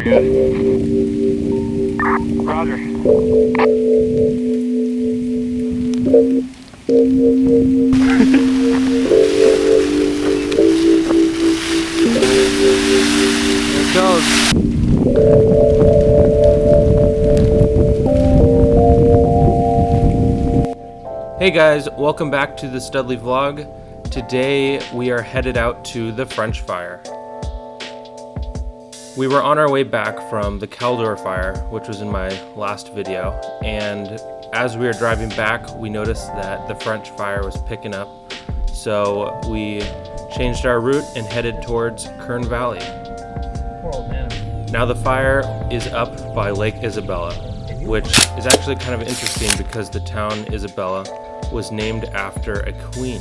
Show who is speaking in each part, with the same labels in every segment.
Speaker 1: good. Roger.
Speaker 2: There it goes. Hey guys, welcome back to the Studley vlog. Today we are headed out to the French fire. We were on our way back from the Caldor fire, which was in my last video, and as we were driving back, we noticed that the French fire was picking up, so we changed our route and headed towards Kern Valley.
Speaker 3: Poor old man.
Speaker 2: Now the fire is up by Lake Isabella, which is actually kind of interesting because the town Isabella was named after a queen.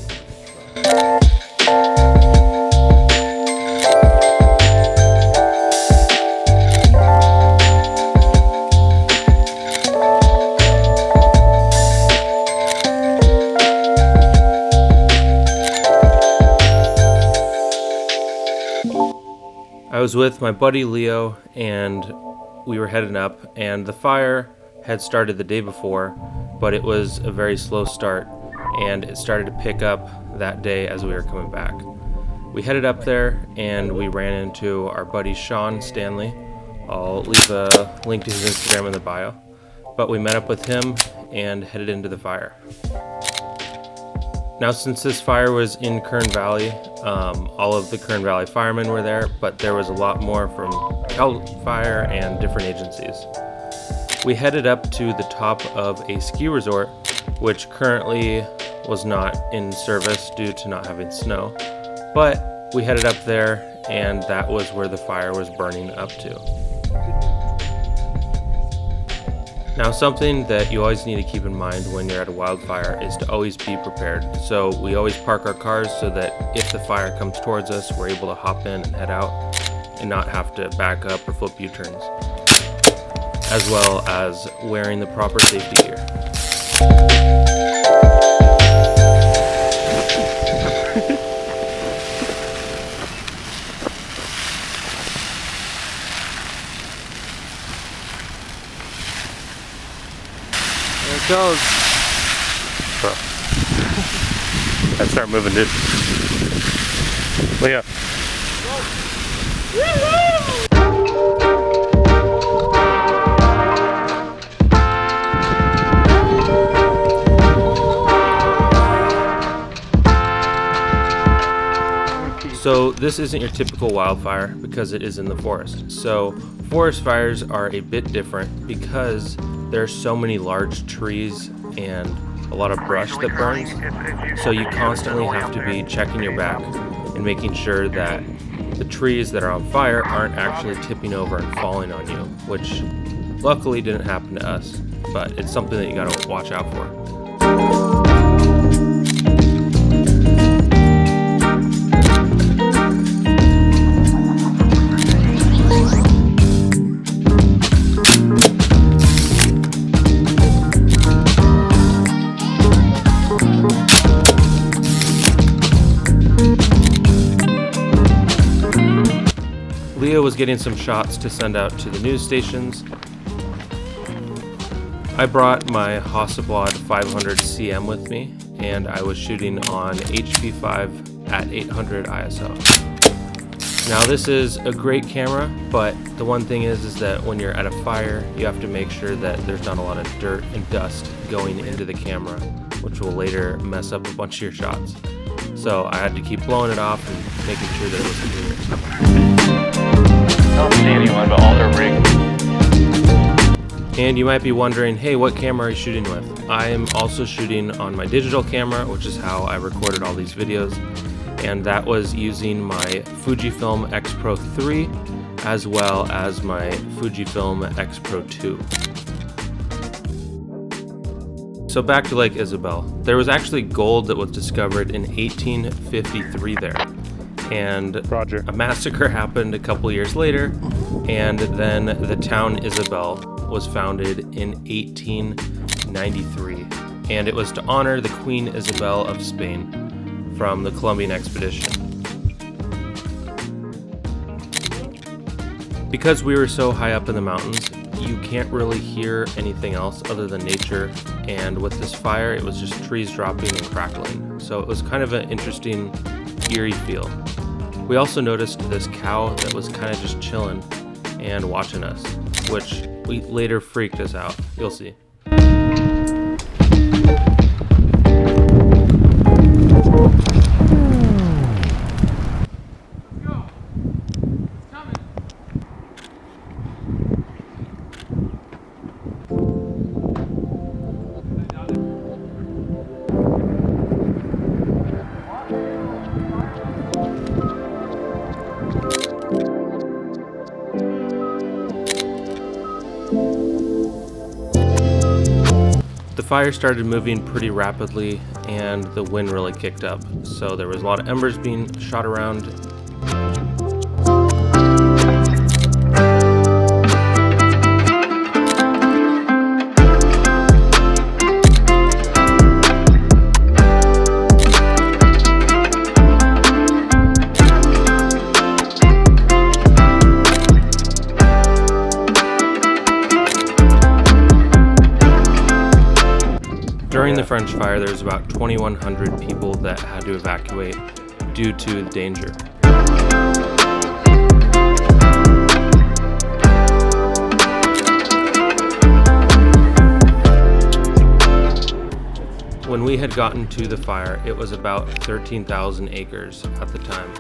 Speaker 2: I was with my buddy Leo and we were heading up, and the fire had started the day before, but it was a very slow start and it started to pick up that day as we were coming back. We headed up there and we ran into our buddy Sean Stanley. I'll leave a link to his Instagram in the bio, but we met up with him and headed into the fire. Now, since this fire was in Kern Valley, all of the Kern Valley firemen were there, but there was a lot more from Cal Fire and different agencies. We headed up to the top of a ski resort, which currently was not in service due to not having snow, but we headed up there and that was where the fire was burning up to. Now, something that you always need to keep in mind when you're at a wildfire is to always be prepared. So we always park our cars so that if the fire comes towards us, we're able to hop in and head out and not have to back up or flip U-turns, as well as wearing the proper safety gear.
Speaker 3: There it goes.
Speaker 1: Bro. Let's start moving, dude. Leo.
Speaker 2: So this isn't your typical wildfire because it is in the forest. So forest fires are a bit different because there are so many large trees and a lot of brush that burns. So you constantly have to be checking your back and making sure that the trees that are on fire aren't actually tipping over and falling on you, which luckily didn't happen to us, but it's something that you gotta watch out for. Leo was getting some shots to send out to the news stations. I brought my HASSELBLAD 500 CM with me, and I was shooting on HP5 at 800 ISO. Now this is a great camera, but the one thing is that when you're at a fire, you have to make sure that there's not a lot of dirt and dust going into the camera, which will later mess up a bunch of your shots. So I had to keep blowing it off and making sure that it was clear.
Speaker 1: I don't see anyone, but all their rigged.
Speaker 2: And you might be wondering, hey, what camera are you shooting with? I am also shooting on my digital camera, which is how I recorded all these videos. And that was using my Fujifilm X Pro 3 as well as my Fujifilm X Pro 2. So back to Lake Isabel. There was actually gold that was discovered in 1853 there. And
Speaker 1: Roger.
Speaker 2: a massacre happened a couple years later, and then the town Isabel was founded in 1893, and it was to honor the Queen Isabel of Spain from the Columbian expedition. Because we were so high up in the mountains, you can't really hear anything else other than nature, and with this fire it was just trees dropping and crackling, so it was kind of an interesting, eerie feel. We also noticed this cow that was kind of just chilling and watching us, which later freaked us out. You'll see. The fire started moving pretty rapidly and the wind really kicked up, so there was a lot of embers being shot around. During the French fire, there was about 2,100 people that had to evacuate due to the danger. When we had gotten to the fire, it was about 13,000 acres at the time,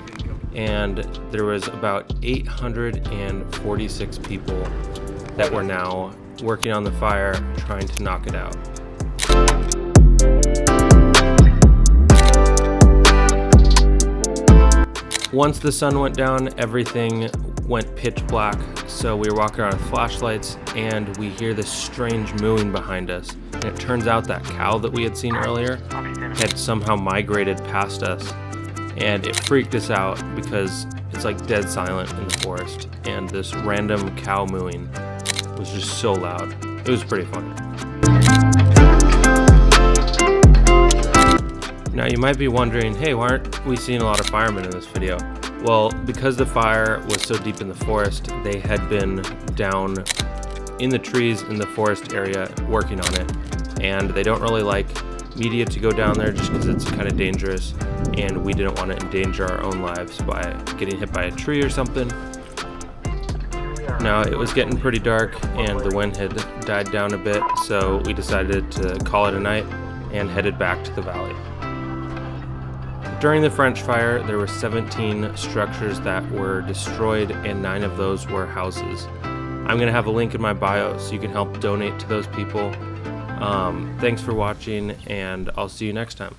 Speaker 2: and there was about 846 people that were now working on the fire, trying to knock it out. Once the sun went down, everything went pitch black, so we were walking around with flashlights and we hear this strange mooing behind us. And it turns out that cow that we had seen earlier had somehow migrated past us, and it freaked us out because it's like dead silent in the forest, and this random cow mooing was just so loud. It was pretty funny. Now you might be wondering, hey, why aren't we seeing a lot of firemen in this video? Well, because the fire was so deep in the forest, they had been down in the trees in the forest area working on it, and they don't really like media to go down there just because it's kind of dangerous, and we didn't want to endanger our own lives by getting hit by a tree or something. Now it was getting pretty dark and the wind had died down a bit, so we decided to call it a night and headed back to the valley. During the French fire, there were 17 structures that were destroyed, and 9 of those were houses. I'm going to have a link in my bio so you can help donate to those people. Thanks for watching, and I'll see you next time.